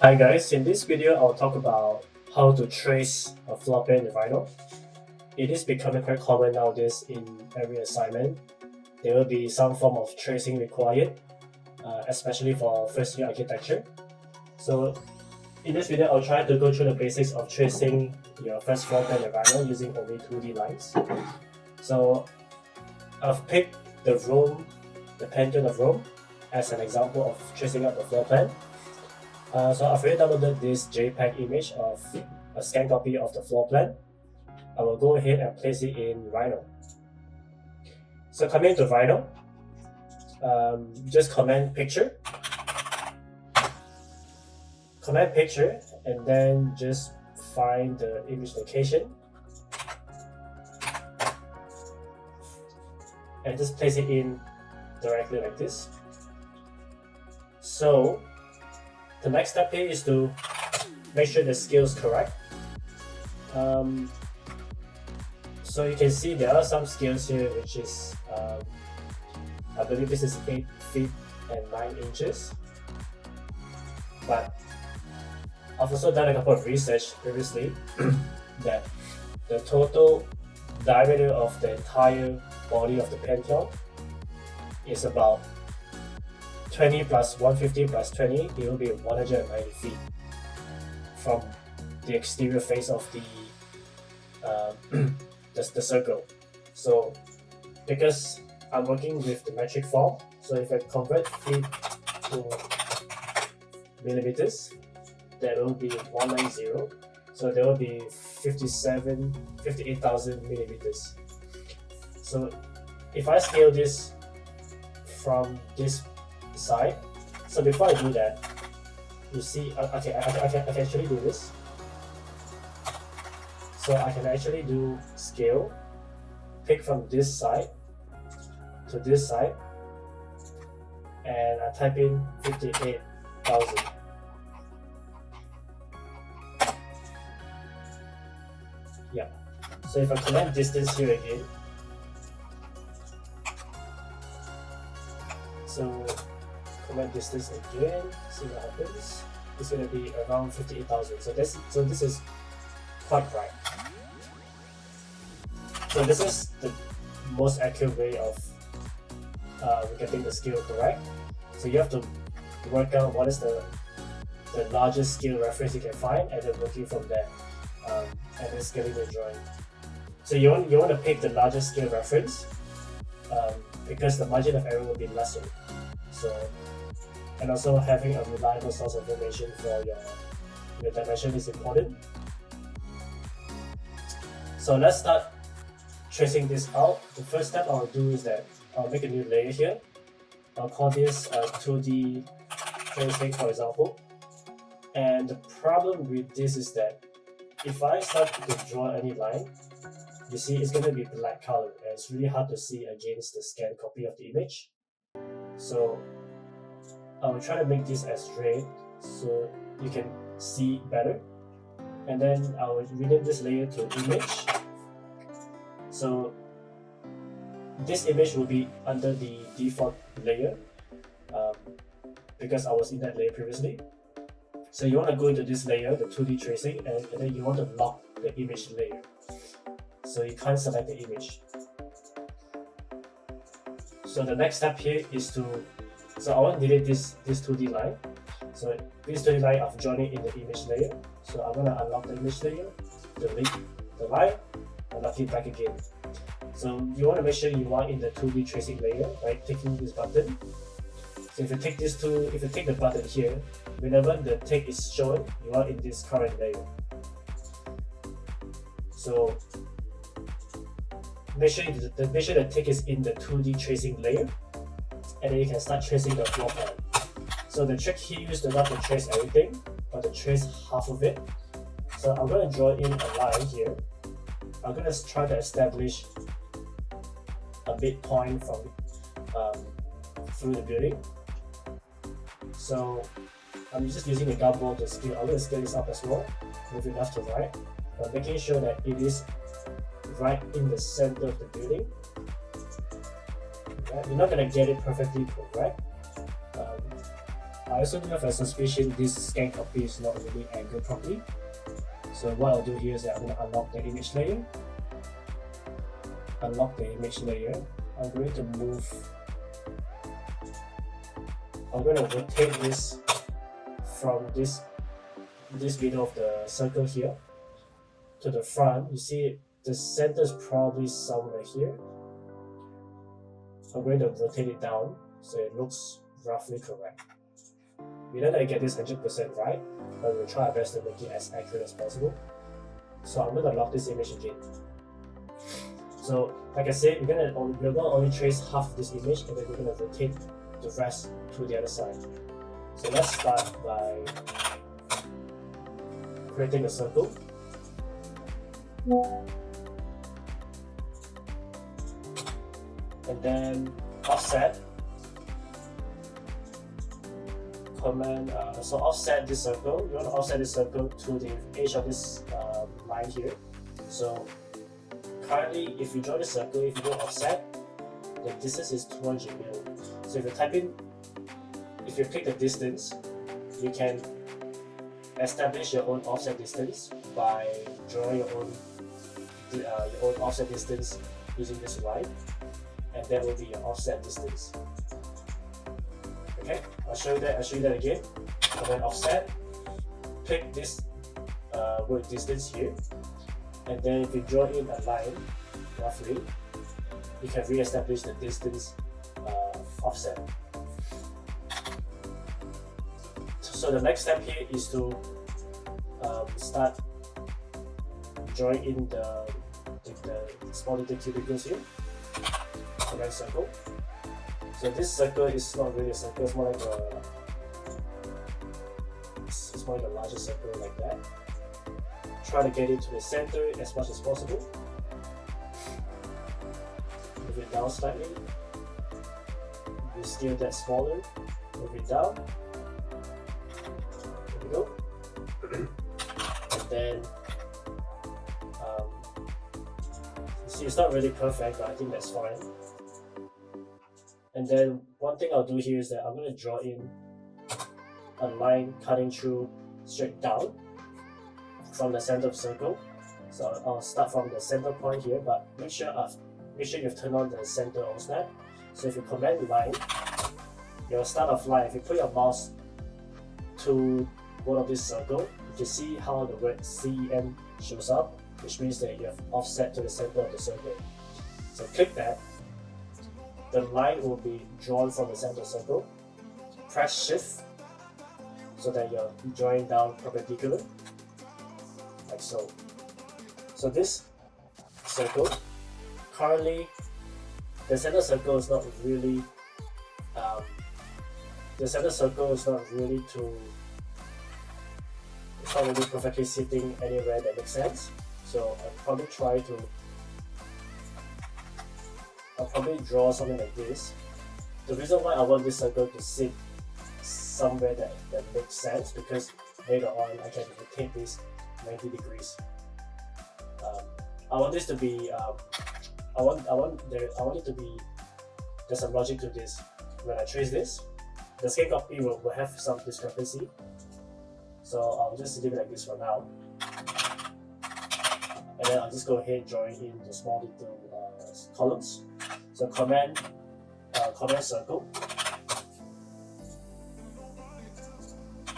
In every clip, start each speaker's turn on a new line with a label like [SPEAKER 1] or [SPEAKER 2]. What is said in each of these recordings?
[SPEAKER 1] Hi guys, in this video I'll talk about how to trace a floor plan in Rhino. It is becoming quite common nowadays in every assignment. There will be some form of tracing required, especially for first year architecture. So in this video I'll try to go through the basics of tracing your first floor plan in Rhino using only 2D lines. So I've picked the Pantheon of Rome as an example of tracing out the floor plan. So I've already downloaded this JPEG image of a scanned copy of the floor plan. I will go ahead and place it in Rhino. So coming into Rhino, just comment picture, and then just find the image location and just place it in directly like this. So the next step here is to make sure the scale is correct. So you can see there are some scales here which is, I believe this is 8 feet and 9 inches. But I've also done a couple of research previously that the total diameter of the entire body of the Pantheon is about 20 plus 150 plus 20, it will be 190 feet from the exterior face of the circle. So because I'm working with the metric form, so if I convert feet to millimeters, that will be 190. So there will be 58,000 millimeters. So if I scale this from this side, so before I do that, you see, okay, I can actually do this. So I can actually do scale, pick from this side to this side, and I type in 58,000. Yeah. So if I comment distance here again, so comment distance again, see what happens. It's going to be around 58,000. So this is quite right. So this is the most accurate way of getting the scale correct. So you have to work out what is the largest scale reference you can find, and then working from there, and then scaling the drawing. So you want to pick the largest scale reference because the margin of error will be lesser. So, and also having a reliable source of information for your dimension is important. So let's start tracing this out. The first step I'll do is that I'll make a new layer here. I'll call this 2D tracing, for example. And the problem with this is that if I start to draw any line, you see it's going to be black color, and it's really hard to see against the scanned copy of the image. So I will try to make this as red so you can see better. And then I will rename this layer to image. So this image will be under the default layer because I was in that layer previously. So you want to go into this layer, the 2D tracing, and then you want to lock the image layer. So you can't select the image. So the next step here is so I want to delete this 2D line. So this 2D line, I've joined it in the image layer. So I'm going to unlock the image layer, delete the line, unlock it back again. So you want to make sure you are in the 2D tracing layer by clicking this button. So if you take the button here, whenever the tick is shown, you are in this current layer. So make sure the tick is in the 2D tracing layer, and then you can start tracing the floor plan. So the trick here is not to trace everything, but to trace half of it. So I'm going to draw in a line here. I'm going to try to establish a midpoint from through the building. So I'm just using the gumball to scale. I'm going to scale this up as well, moving left to right, but making sure that it is right in the center of the building. Right? You're not going to get it perfectly correct. I also do have a suspicion this scan copy is not really anchored properly. So what I'll do here is that I'm going to unlock the image layer. Unlock the image layer. I'm going to move. I'm going to rotate this from this middle of the circle here to the front. You see the center is probably somewhere here. I'm going to rotate it down so it looks roughly correct. We're not going to get this 100% right, but we'll try our best to make it as accurate as possible. So I'm going to lock this image again. So like I said, we're going to only trace half of this image, and then we're going to rotate the rest to the other side. So let's start by creating a circle. And then offset. So offset this circle. You want to offset this circle to the edge of this line here. So currently, if you draw the circle, if you don't offset, the distance is 200 mil. So if you click the distance, you can establish your own offset distance by drawing your own offset distance using this line, and that will be your offset distance. Okay, I'll show you that again. And then offset, click this word distance here, and then if you draw in a line roughly, you can re-establish the distance offset. So the next step here is to start drawing in the small little cubicles here, the right circle. So this circle is not really a circle, it's more like a larger circle like that. Try to get it to the center as much as possible. Move it down slightly. You scale that smaller. Move it down. There we go. And then see, it's not really perfect, but I think that's fine. And then one thing I'll do here is that I'm going to draw in a line cutting through straight down from the center of the circle. So I'll start from the center point here, but make sure you've turned on the center OSNAP. So if you command line, your start of line, if you put your mouse to one of this circle, you can see how the word CEM shows up, which means that you have offset to the center of the circle. So click that. The line will be drawn from the center circle. Press Shift so that you're drawing down perpendicular, like so. So this circle, currently the center circle is not really perfectly sitting anywhere that makes sense. So I'll probably draw something like this. The reason why I want this circle to sit somewhere that makes sense, because later on I can rotate this 90 degrees. I want this to be I want it to be, there's some logic to this. When I trace this, the scale copy will have some discrepancy. So I'll just leave it like this for now. And then I'll just go ahead drawing in the small little columns. So command circle,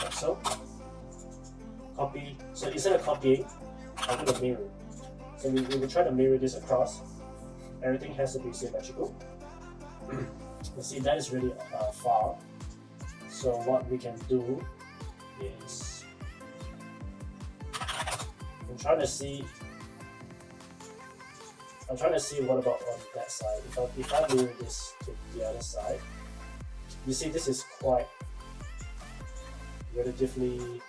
[SPEAKER 1] like so. Copy. So instead of copying, I'm going to mirror. So we will try to mirror this across. Everything has to be symmetrical. You see, that is really far. So what we can do is, I'm trying to see what about on that side. If I mirror this to the other side, you see this is quite relatively in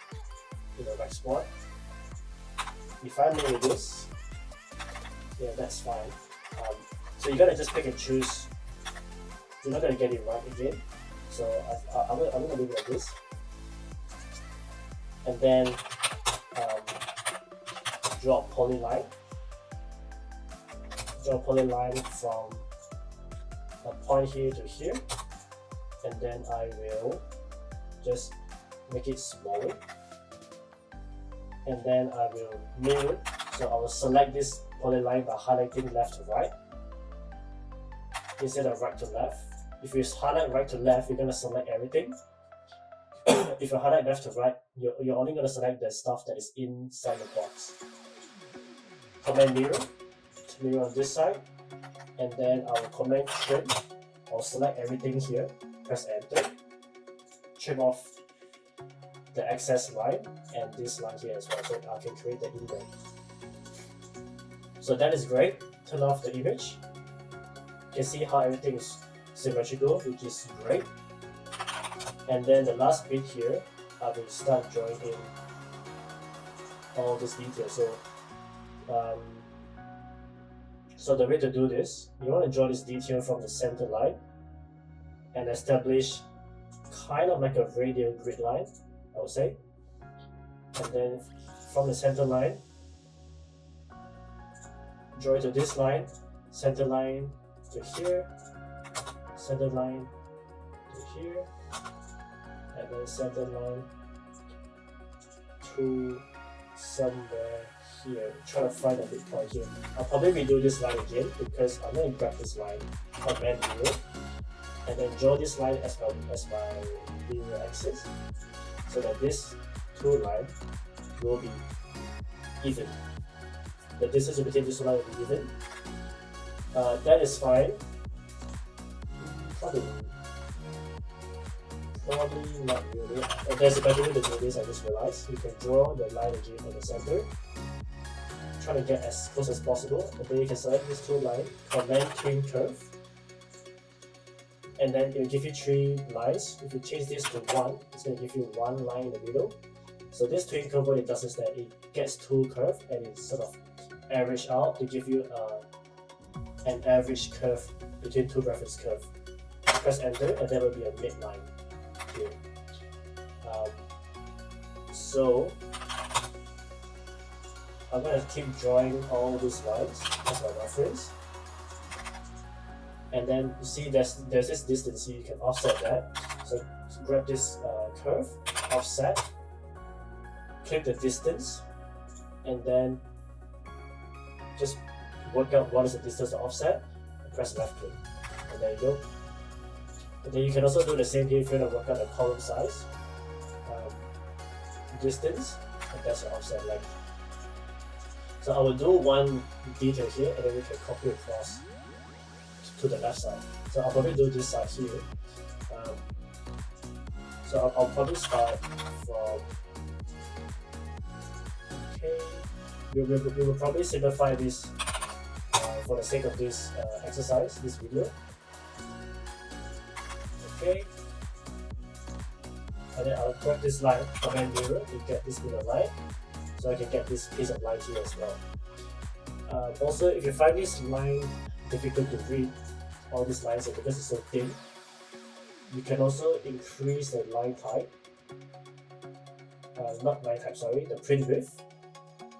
[SPEAKER 1] the right spot. If I mirror this, yeah, that's fine. So you gotta just pick and choose. You're not gonna get it right again. So I'm gonna leave it like this, and then draw a polyline. Draw a polyline from a point here to here, and then I will just make it smaller. And then I will mirror. So I will select this polyline by highlighting left to right instead of right to left. If you highlight right to left, you're going to select everything. If you highlight left to right, you're only going to select the stuff that is inside the box. Command mirror to mirror on this side, and then I will command trim. I'll select everything here, press enter, trim off the excess line and this line here as well, so I can create the indent. So that is great. Turn off the image. You can see how everything is symmetrical, which is great. And then the last bit here, I will start drawing in all this detail. So the way to do this, you want to draw this detail from the center line and establish kind of like a radial grid line, I would say. And then from the center line, draw it to this line, center line to here, center line to here, and then center line to somewhere here. Try to find a midpoint here. I'll probably redo this line again because I'm going to grab this line, command mirror, and then draw this line as my linear axis, so that this two line will be even. The distance between this line will be even. That is fine. Probably not really. There's a better way to do this, I just realized. You can draw the line again from the center. Try to get as close as possible, and then you can select this two line, command twin curve, and then it will give you three lines. If you change this to 1, it's going to give you one line in the middle. So this twin curve, what it does is that it gets two curves and it sort of average out to give you an average curve between two reference curves. Press enter and there will be a midline here. So I'm going to keep drawing all these lines as my reference. And then you see there's this distance here, you can offset that. So grab this curve, offset, click the distance, and then just work out what is the distance to offset, and press left click. And there you go. And then you can also do the same here if you want to work out the column size, distance, and that's your offset length. So I will do one detail here, and then we can copy across to the left side. So I'll probably do this side here. So I'll probably start from, okay, we will probably simplify this for the sake of this exercise, this video. Okay, and then I'll grab this line, command mirror to get this bit of line, so I can get this piece of line here as well. Also, if you find this line difficult to read, all these lines here, because it's so thin, you can also increase the line type, not line type, sorry, the print width,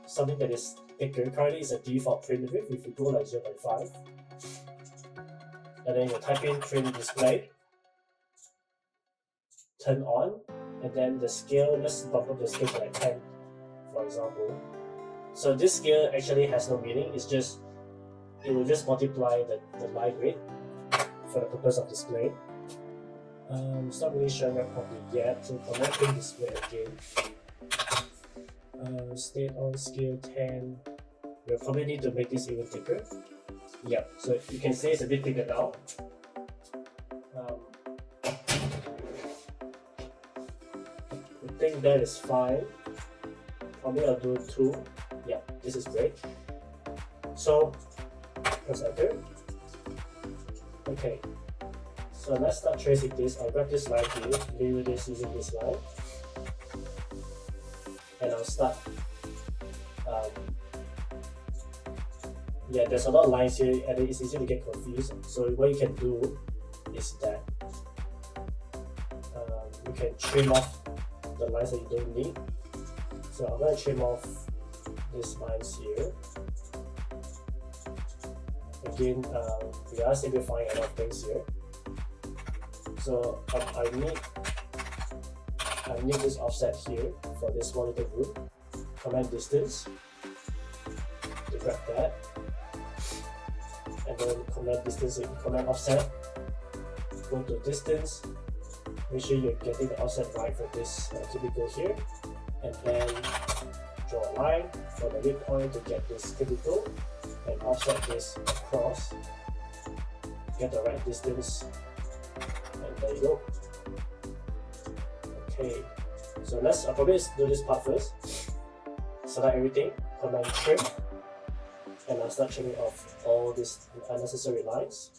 [SPEAKER 1] something that is thicker. Currently it's a default print width. If you go like 0.5, and then you type in print display, turn on, and then the scale, let's bump up the scale to like 10, for example. So this scale actually has no meaning, it's just, it will just multiply the line width for the purpose of display. It's not really showing up properly yet, so command print display again. State on scale 10. We'll probably need to make this even thicker. Yeah, so you can see it's a bit thicker now. I think that is fine. Probably I'll do 2. Yeah, this is great. So press enter. Okay, so let's start tracing this. I'll grab this line here, mirror this using this line, and I'll start. Yeah, there's a lot of lines here and it's easy to get confused. So what you can do is that you can trim off the lines that you don't need. So I'm going to trim off these lines here. Again, we are simplifying a lot of things here. So I need I need this offset here for this monitor group. Command distance to grab that, and then command distance, command offset, go to distance, make sure you're getting the offset right for this cubicle here, and then draw a line from the midpoint to get this cubicle and offset this across, get the right distance, and there you go. Okay, so let's probably do this part first. Select everything, command trim, and I'll start trimming off all these unnecessary lines.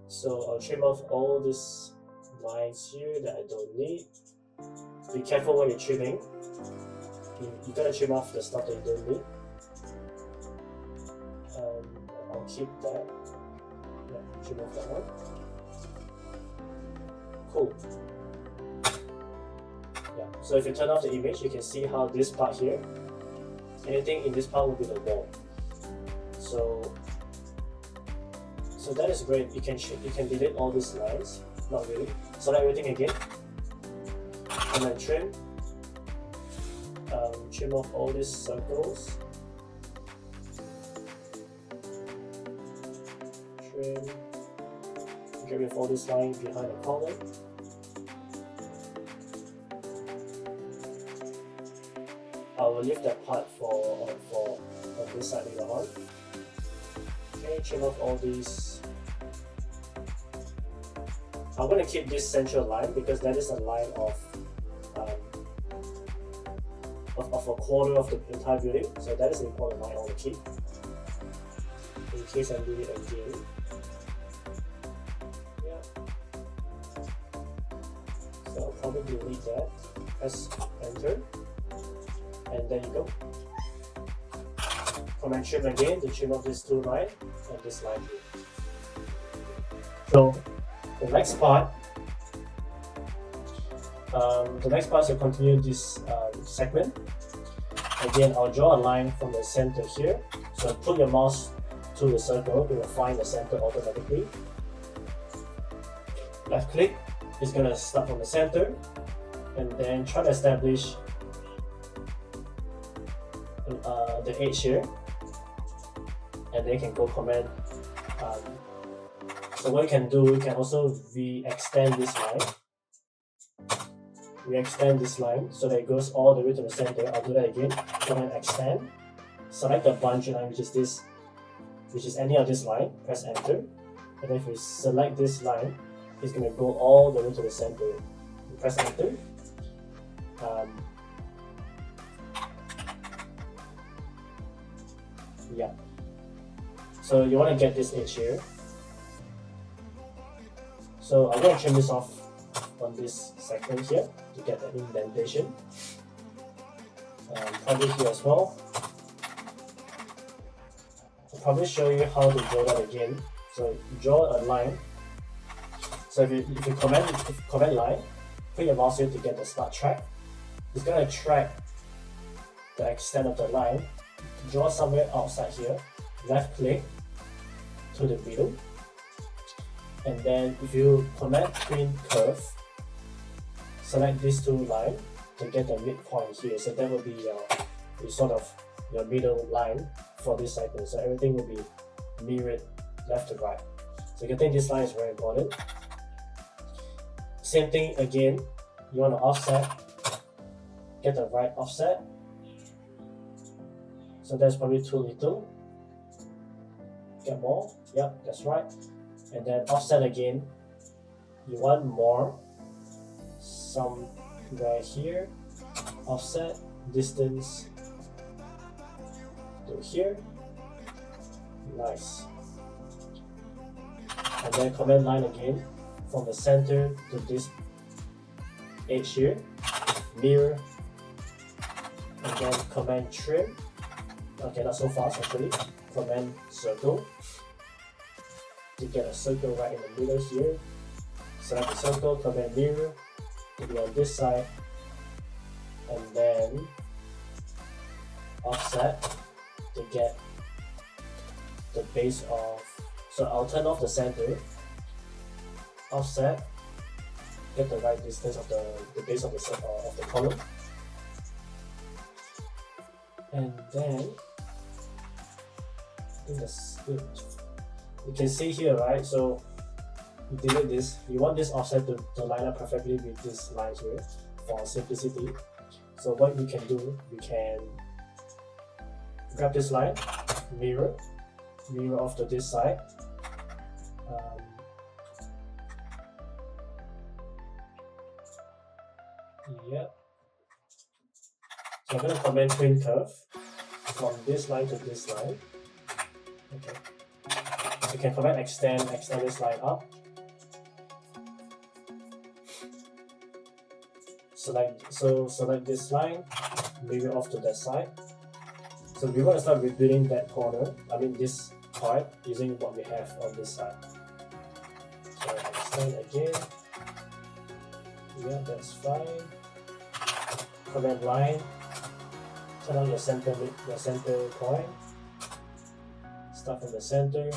[SPEAKER 1] So I'll trim off all these lines here that I don't need. Be careful when you're trimming. You gotta trim off the stuff that you don't need. I'll keep that. Yeah, trim off that one. Cool. Yeah. So if you turn off the image, you can see how this part here, anything in this part will be the wall. So that is great. You can delete all these lines. Not really. Select everything again, and then trim. Trim off all these circles. Trim. Get rid of all these lines behind the column. I will leave that part for on this side later on. Okay, trim off all these. I'm going to keep this central line because that is a line of a quarter of the entire building. So that is an important line I want to keep in case I need it again. Yeah. So I'll probably delete that. Press enter. And there you go. Command trim again to trim off this two line and this line here. So the next part is to continue this segment. Again, I'll draw a line from the center here. So put your mouse to the circle, it will find the center automatically. Left click, it's going to start from the center, and then try to establish the edge here, and then you can go command. So what you can do, you can also extend this line. We extend this line so that it goes all the way to the center. I'll do that again. Command extend. Select the bunch line, which is any of this line. Press enter. And then if we select this line, it's going to go all the way to the center. You press enter. Yeah. So you want to get this edge here. So I'm going to trim this off on this segment here to get the indentation. Probably here as well. I'll probably show you how to draw that again. So you draw a line. So if you command line, put your mouse here to get the start track. It's going to track the extent of the line. Draw somewhere outside here. Left click to the middle. And then if you command print curve, select these two lines to get the midpoint here. So that will be your middle line for this segment. So everything will be mirrored left to right. So you can think this line is very important. Same thing again, you want to offset, get the right offset. So that's probably too little. Get more, yep, that's right. And then offset again, you want more, somewhere here, offset, distance to here, nice. And then command line again, from the center to this edge here, mirror, and then command trim. Okay, not so fast actually. Command circle to get a circle right in the middle here. Select the circle, command mirror to be on this side, and then offset to get the base of. So I'll turn off the center offset, get the right distance of the base of the column, and then I think that's good. You can see here, right? So you delete this. You want this offset to line up perfectly with this line here for simplicity. So what we can do, we can grab this line, mirror off to this side. Yeah. So I'm going to command twin curve from this line to this line. Okay. You can command extend this line up. Select this line, mirror off to that side. So we want to start rebuilding that corner, this part, using what we have on this side. So extend again. Yeah, that's fine. Command line, turn on your center point. Start from the center.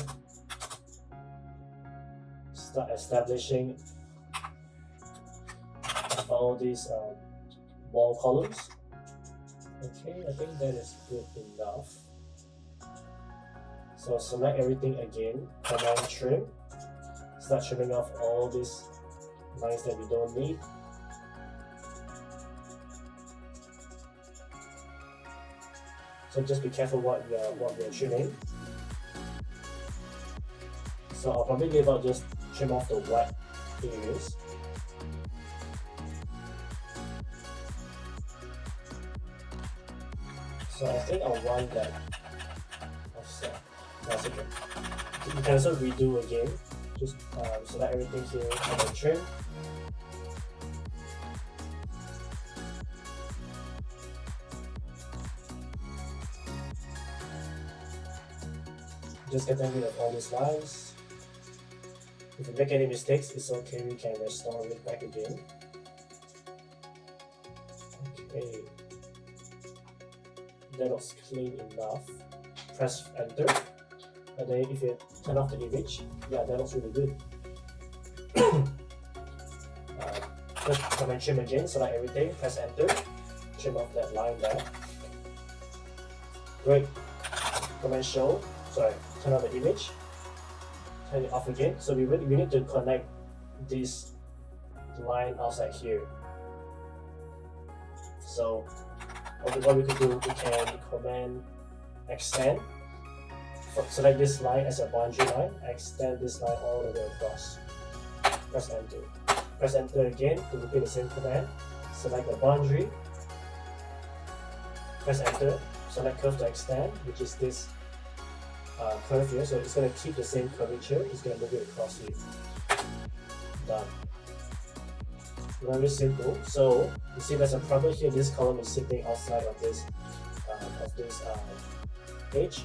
[SPEAKER 1] Start establishing all these wall columns. Okay, I think that is good enough. So select everything again, command trim. Start trimming off all these lines that we don't need. So just be careful what you're trimming. So I'll probably leave out, just trim off the white areas. So I think I'll want that offset. That's okay. You can also redo again. Just select everything here and then trim. Just getting rid of all these lines. If you make any mistakes, it's okay, we can restore it back again. Okay. That looks clean enough. Press enter. And then if you turn off the image, yeah, that looks really good. Just command trim again, select everything, press enter. Trim off that line there. Great. Command show. Sorry, turn on the image. Turn it off again. So we need to connect this line outside here. So what we could do, we can command extend. Select this line as a boundary line. Extend this line all the way across. Press enter. Press enter again to repeat the same command. Select the boundary. Press enter. Select curve to extend, which is this curve here. So it's going to keep the same curvature. It's going to move it across here. Done. Very simple. So you see there's a problem here. This column is sitting outside of this edge.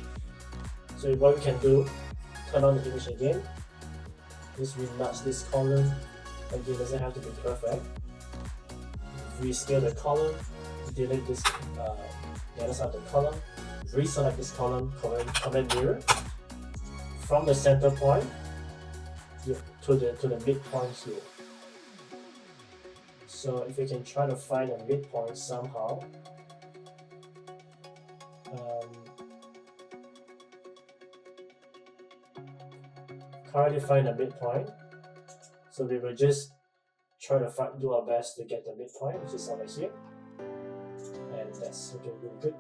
[SPEAKER 1] So what we can do, turn on the image again. Just re-nudge this column. Again, it doesn't have to be perfect. Rescale the column. Delete this the other side of the column. Reselect this column. Command mirror from the center point to the midpoint here. So if you can try to find a midpoint somehow. Currently find a midpoint. So we will just try to do our best to get the midpoint, which is over here. And that's looking really good.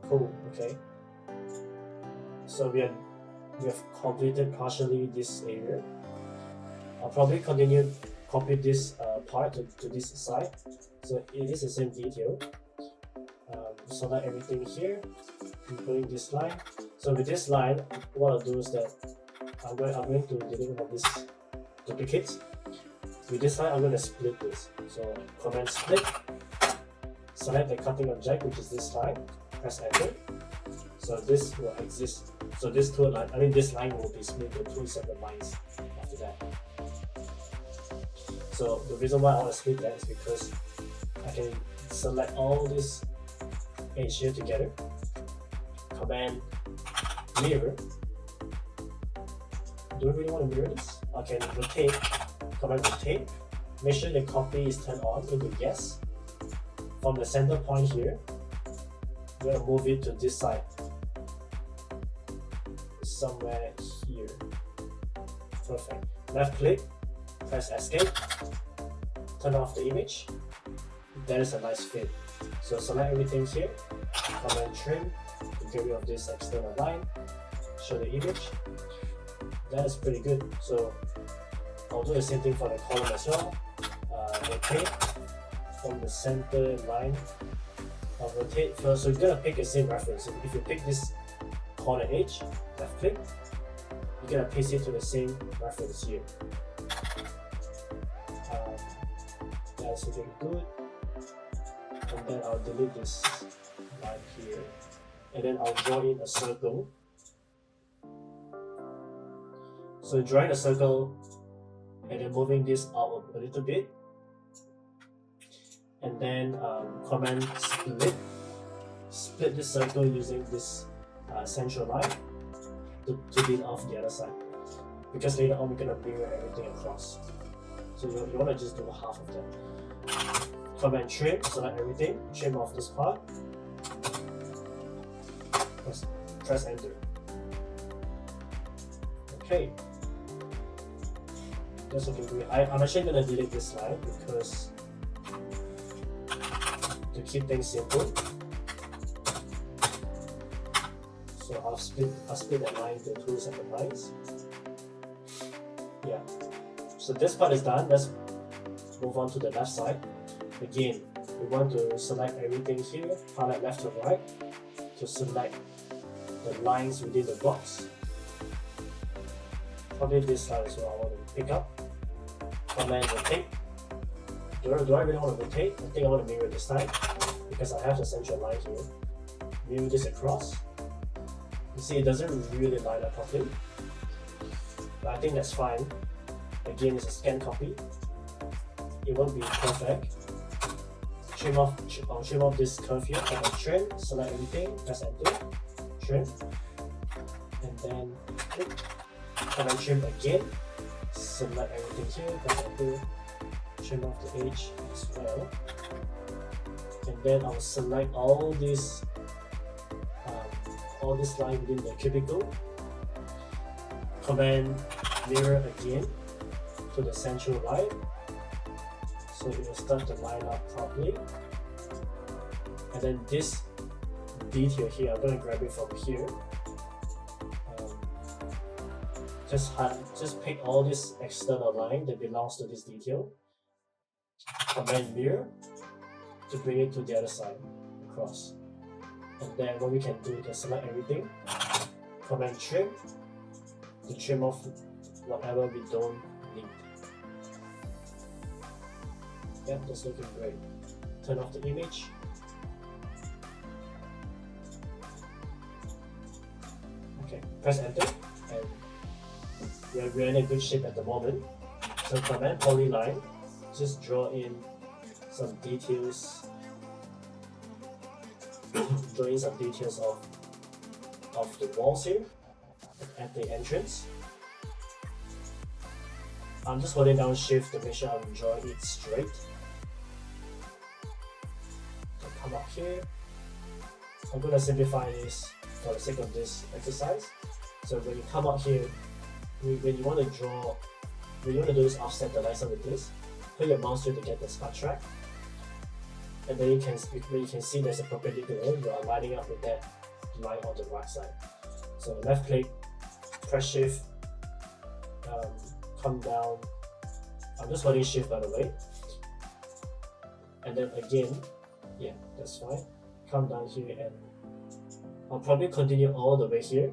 [SPEAKER 1] Cool, okay. So we have completed partially this area. I'll probably continue copy this part to this side. So it is the same detail. Select everything here, including this line. So with this line, what I'll do is that I'm going to delete all these duplicates. With this line, I'm going to split this. So command split. Select the cutting object, which is this line. Press enter. So this will exist. So this this line will be split into two separate lines after that. So the reason why I want to split that is because I can select all this edge here together. Command mirror. Do we really want to mirror this? I can rotate, command rotate. Make sure the copy is turned on into yes. From the center point here, we're going to move it to this side. Somewhere here. Perfect. Left click, press escape, turn off the image. That is a nice fit. So select everything here, command trim to get rid of this external line, show the image. That is pretty good. So I'll do the same thing for the column as well. Rotate from the center line. I'll rotate first. So you're gonna pick the same reference. So if you pick this corner edge, left click, you're gonna paste it to the same reference here. That's looking good. And then I'll delete this line here. And then I'll draw in a circle. So drawing a circle and then moving this out a little bit. And then command split this circle using this central line to lead off the other side. Because later on we're going to mirror everything across. So you want to just do half of that. Command trim, select everything, trim off this part. Press enter. Okay. That's looking good. I'm actually going to delete this line because to keep things simple. So I'll split that line into two separate lines. Yeah. So this part is done. Let's move on to the left side. Again, we want to select everything here, highlight left to right to select the lines within the box. Probably this line as well I want to pick up. Command rotate. Do I really want to rotate? I think I want to mirror this time because I have the central line here. Mirror this across. You see, it doesn't really line up properly, but I think that's fine. Again, it's a scan copy. It won't be perfect. Trim off this curve here. Command trim, select everything, press enter, trim, and then click. Command trim again. Select everything here, press enter, trim off the edge as well. And then I'll select all this line within the cubicle. Command mirror again to the central line. So it will start to line up properly. And then this detail here, I'm going to grab it from here. Just pick all this external line that belongs to this detail. Command mirror to bring it to the other side across. And then what we can do is select everything. Command trim to trim off whatever we don't need. Yep, that's looking great. Turn off the image. Okay, press enter and we're in a good shape at the moment. So command polyline, just draw in some details. Draw in some details of the walls here at the entrance. I'm just holding down shift to make sure I'm drawing it straight. So come up here. I'm going to simplify this for the sake of this exercise. So when you come up here, when you want to do this offset the lines with this, put your mouse here to get the start track. And then you can see there's a perpendicular, you are lining up with that line on the right side. So left click, press shift, come down. I'm just holding shift by the way. And then again, yeah, that's fine. Come down here and I'll probably continue all the way here.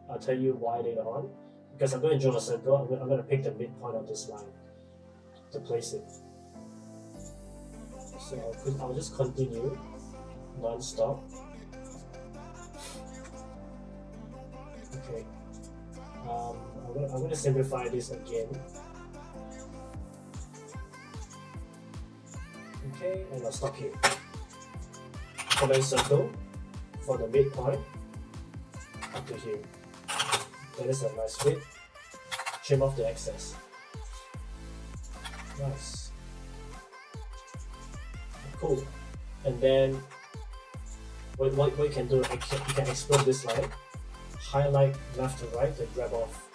[SPEAKER 1] I'll tell you why later on. Because I'm going to draw a circle, I'm going to pick the midpoint of this line to place it. So I'll just continue non-stop. Okay. I'm going to simplify this again. Okay, and I'll stop here. Command circle for the midpoint up to here. That is a nice fit. trim off the excess. Nice. Cool. And then what you can do, you can explode this line, highlight left to right to grab off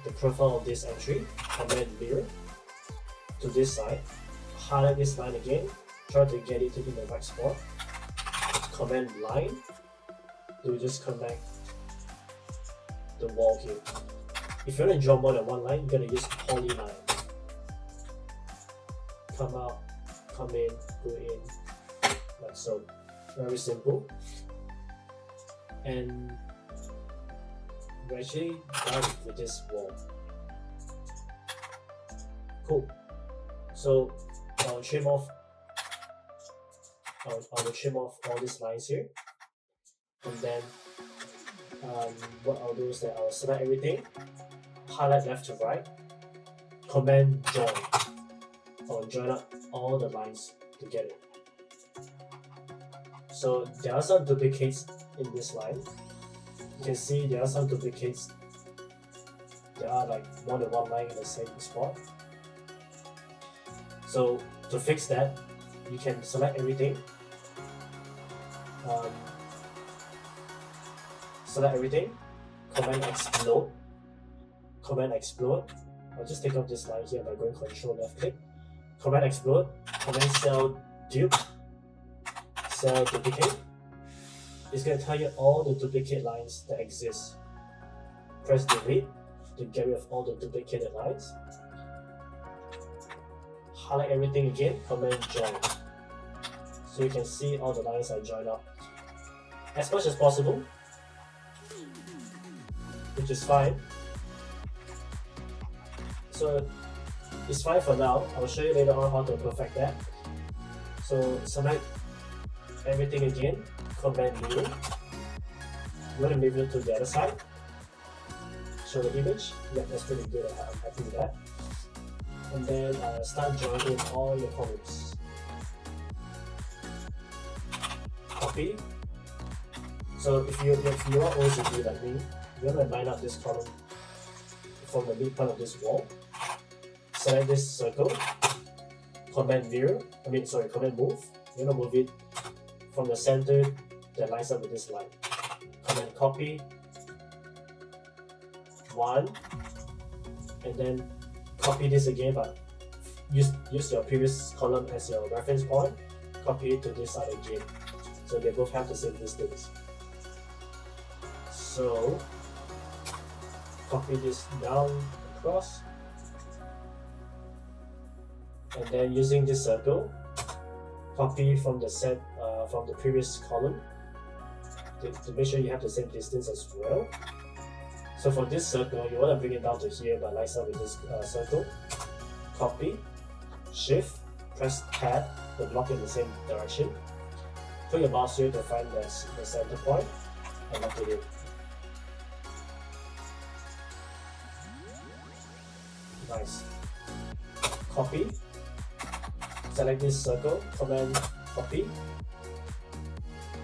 [SPEAKER 1] the profile of this entry, command mirror to this side, highlight this line again, try to get it in the right spot, command line to just connect the wall here. If you want to draw more than one line, you're going to use polyline. Come out, come in, go in, like so. Very simple. And we're actually done with this wall. Cool. So I'll trim off I will trim off all these lines here, and then what I'll do is that I'll select everything, highlight left to right, command join. I'll join up all the lines together. So there are some duplicates in this line. You can see there are some duplicates. There are like more than one line in the same spot. So to fix that, you can select everything. Select everything. Command explode. Command explode. I'll just take off this line here by going Control left click. Command explode. Command cell dupe. Cell duplicate. It's going to tell you all the duplicate lines that exist. Press delete to get rid of all the duplicated lines. Highlight everything again, command join. So you can see all the lines are joined up as much as possible, which is fine. So it's fine for now. I'll show you later on how to perfect that. So select everything again, command mirror. You want to move it to the other side. Show the image. Yep, that's pretty good. I'm happy with that. And then start joining all your columns. Copy. So if you are OCD like me, you want to line up this column from the midpoint of this wall. Select this circle. Command move. You want to move it from the center that lines up with this line. Command copy. 1, and then copy this again, but use your previous column as your reference point. Copy it to this side again, so they both have the same distance. So copy this down across, and then using this circle, copy from the from the previous column to make sure you have the same distance as well. So for this circle, you want to bring it down to here, but lines up with this circle. Copy, Shift, press Tab to block in the same direction. Put your mouse here to find the center point and lock it in. Nice. Copy. Select this circle. Command copy.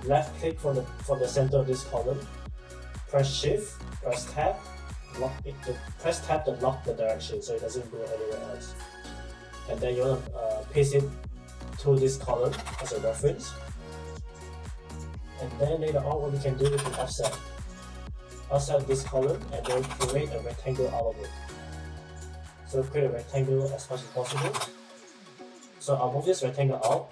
[SPEAKER 1] Left click from the center of this column. Press Shift. Press Tab, press Tab to lock the direction so it doesn't go anywhere else. And then you want to paste it to this column as a reference. And then later on, what we can do is we offset this column and then create a rectangle out of it. So create a rectangle as much as possible. So I'll move this rectangle out,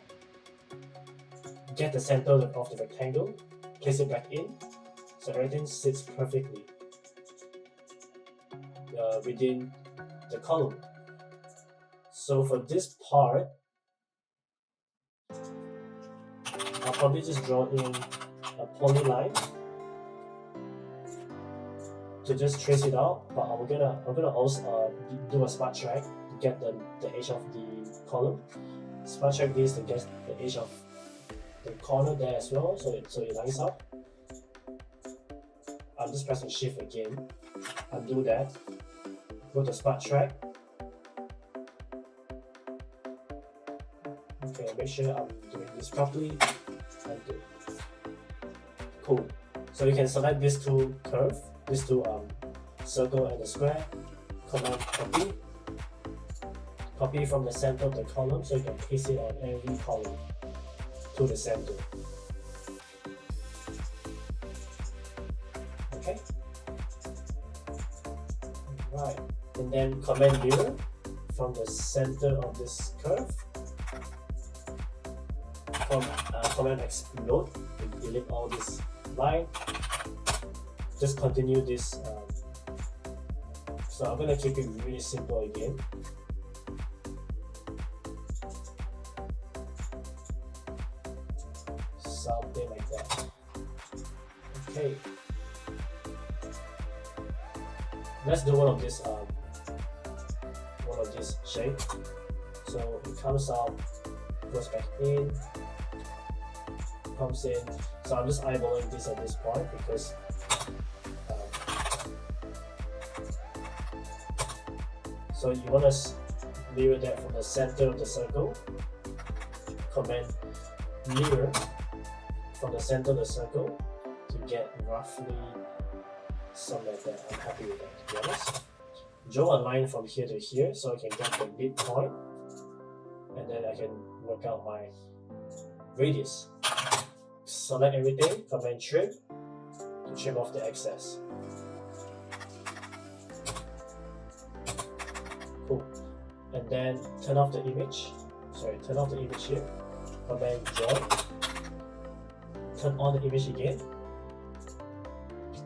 [SPEAKER 1] get the center of the rectangle, place it back in, so everything sits perfectly within the column. So for this part, I'll probably just draw in a polyline to just trace it out. But I'm gonna also do a smart track to get the edge of the column. Smart track this to get the edge of the corner there as well, so it lines up. I'm just pressing Shift again. Undo that. Go to Smart Track. Okay, make sure I'm doing this properly. Undo. Cool. So you can select these two curves, these two circle and the square. Command copy from the center of the column so you can paste it on every column to the center. Okay. Right. And then command mirror from the center of this curve. Command explode to delete all this line. Just continue this. So I'm gonna keep it really simple again. Something like that. Okay. Let's do one of this shape. So it comes out, goes back in, comes in. So I'm just eyeballing this at this point because so you want to mirror that from the center of the circle. Command mirror from the center of the circle to get roughly something like that. I'm happy with that, to be honest. Draw a line from here to here so I can get the midpoint, and then I can work out my radius. Select everything, command trim to trim off the excess. Cool. And then turn off the image. Turn off the image here. Command join. Turn on the image again.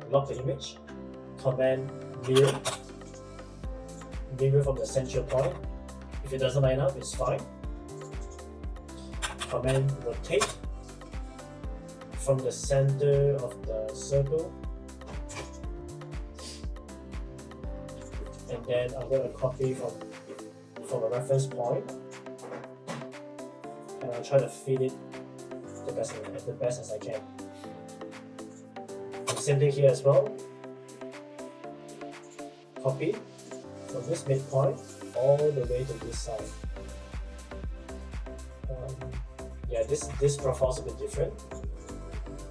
[SPEAKER 1] Lock the image. Command mirror. Mirror from the central point. If it doesn't line up, it's fine. Command rotate from the center of the circle. And then I'm going to copy from a reference point, and I'll try to fit it the best as I can. And same thing here as well. Copy from this midpoint all the way to this side. Yeah, this profile is a bit different.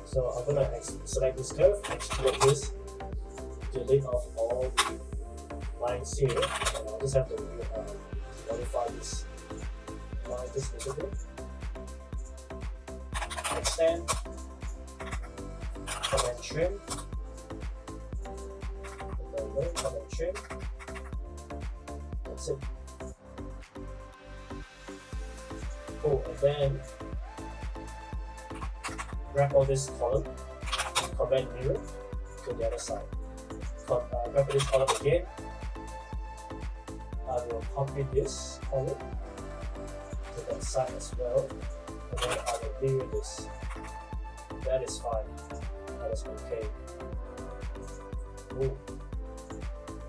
[SPEAKER 1] So I'm gonna select this curve, explode this, delete off all the lines here, and I'll just have to modify this line just a little bit. Extend, command trim, and then command trim. That's it. Cool, and then grab all this column, command mirror to the other side. Grab this column again. I will copy this column to that side as well, and then I will mirror this. That is fine. That is okay. Cool.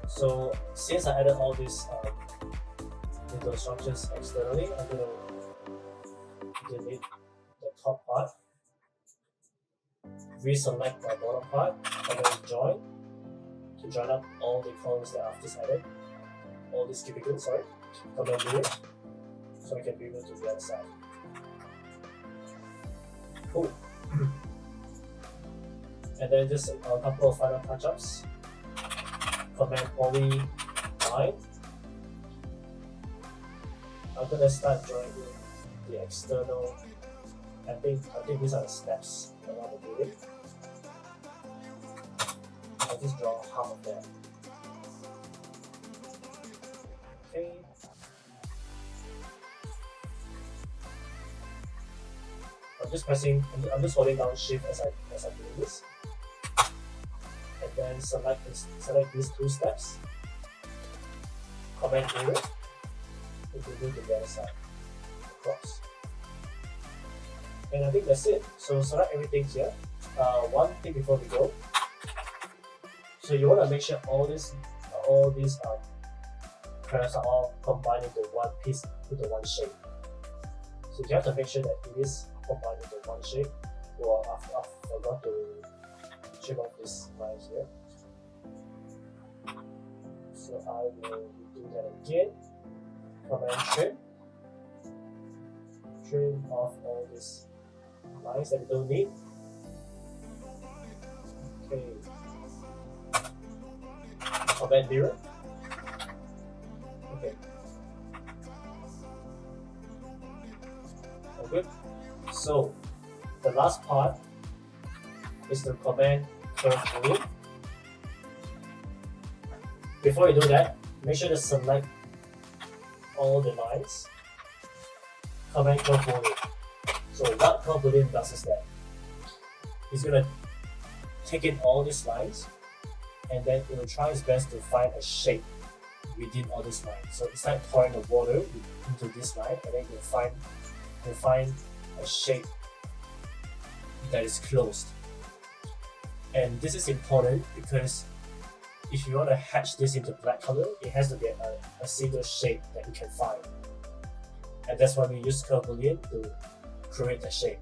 [SPEAKER 1] So since I added all these little structures externally, I'm going to delete the top part. Reselect my bottom part, and then join to join up all the columns that I've just added, all these cubicles, sorry. Command mirror, so I can mirror to the other side. Cool. And then just a couple of final touch-ups. Command poly line. I'm gonna start joining the external. I think these are the steps around the building. I'll just draw half of that. Okay. I'm just holding down shift as I do this. And then select these two steps. Command mirror. It will move to the other side. Across. And I think that's it. So select everything here. One thing before we go. So you want to make sure all these curves are all combined into one piece, into one shape. So you have to make sure that it is combined into one shape. Well, I forgot to trim off this line here. So I will do that again. Command trim. Trim off all these lines that we don't need. Okay. Command mirror. Okay, so the last part is to command curve boolean. Before you do that, make sure to select all the lines. Command curve boolean. So what curve boolean does is that it's gonna take in all these lines and then it will try its best to find a shape within all these lines. So it's like pouring the water into this line and then you'll find a shape that is closed. And this is important because if you want to hatch this into black color, it has to be a single shape that you can find. And that's why we use curve boolean to create a shape.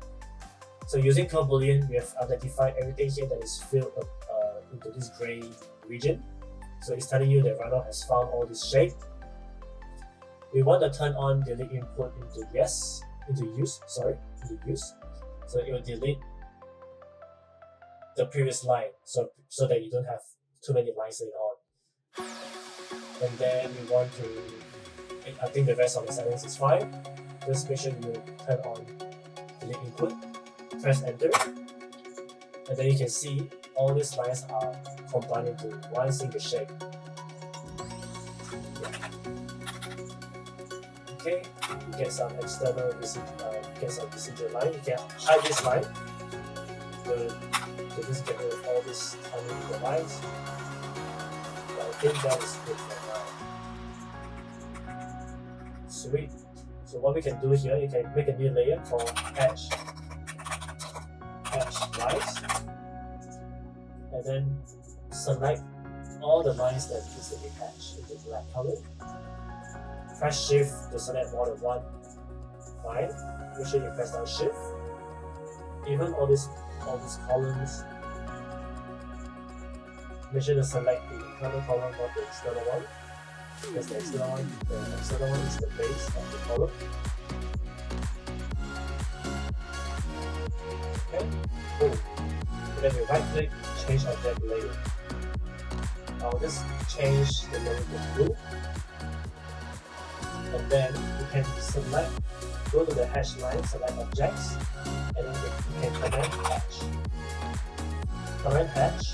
[SPEAKER 1] So using curve boolean, we have identified everything here that is filled up into this gray region. So it's telling you that Rhino has found all this shape. We want to turn on delete input into use. So it will delete the previous line so that you don't have too many lines later on. And then we want to, I think the rest of the settings is fine. Just make sure you turn on delete input, press enter, and then you can see all these lines are combined into one single shape. Okay, you get some external residual line. You can hide this line to just get rid of all these tiny little lines. But I think that is good for now. Sweet. So what we can do here, you can make a new layer called hatch lines, and then select all the lines that needs to be hatched into black color. Press shift to select more than one line. Make sure you press down shift. Even all these columns, make sure to select the internal column, not the external one. Because the external one is the base of the column. Okay, boom. And then we right click, change object layer. I'll just change the layer to blue. And then you can go to the hash line, select objects, and then you can command hatch. Command hatch,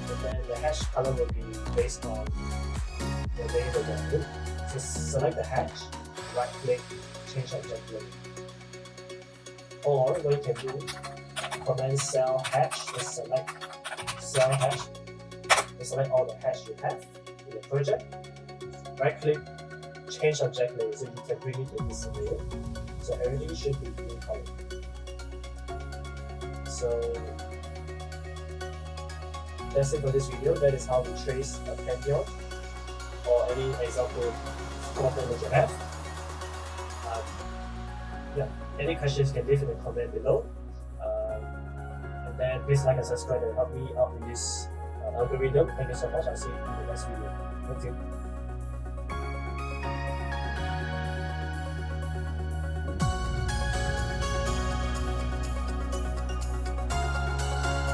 [SPEAKER 1] and then the hash color will be based on the layer value. Just select the hatch, right click, change object layer. Or what you can do, command cell hatch, just select cell hatch, and select all the hash you have in the project. Right click, change object layer, so you can bring it to this layer. So everything should be blue color. So that's it for this video. That is how we trace a pantheon or any example problem that you have. Any questions you can leave in the comment below. And then please like and subscribe and help me out with this algorithm. Thank you so much. I'll see you in the next video. Thank you.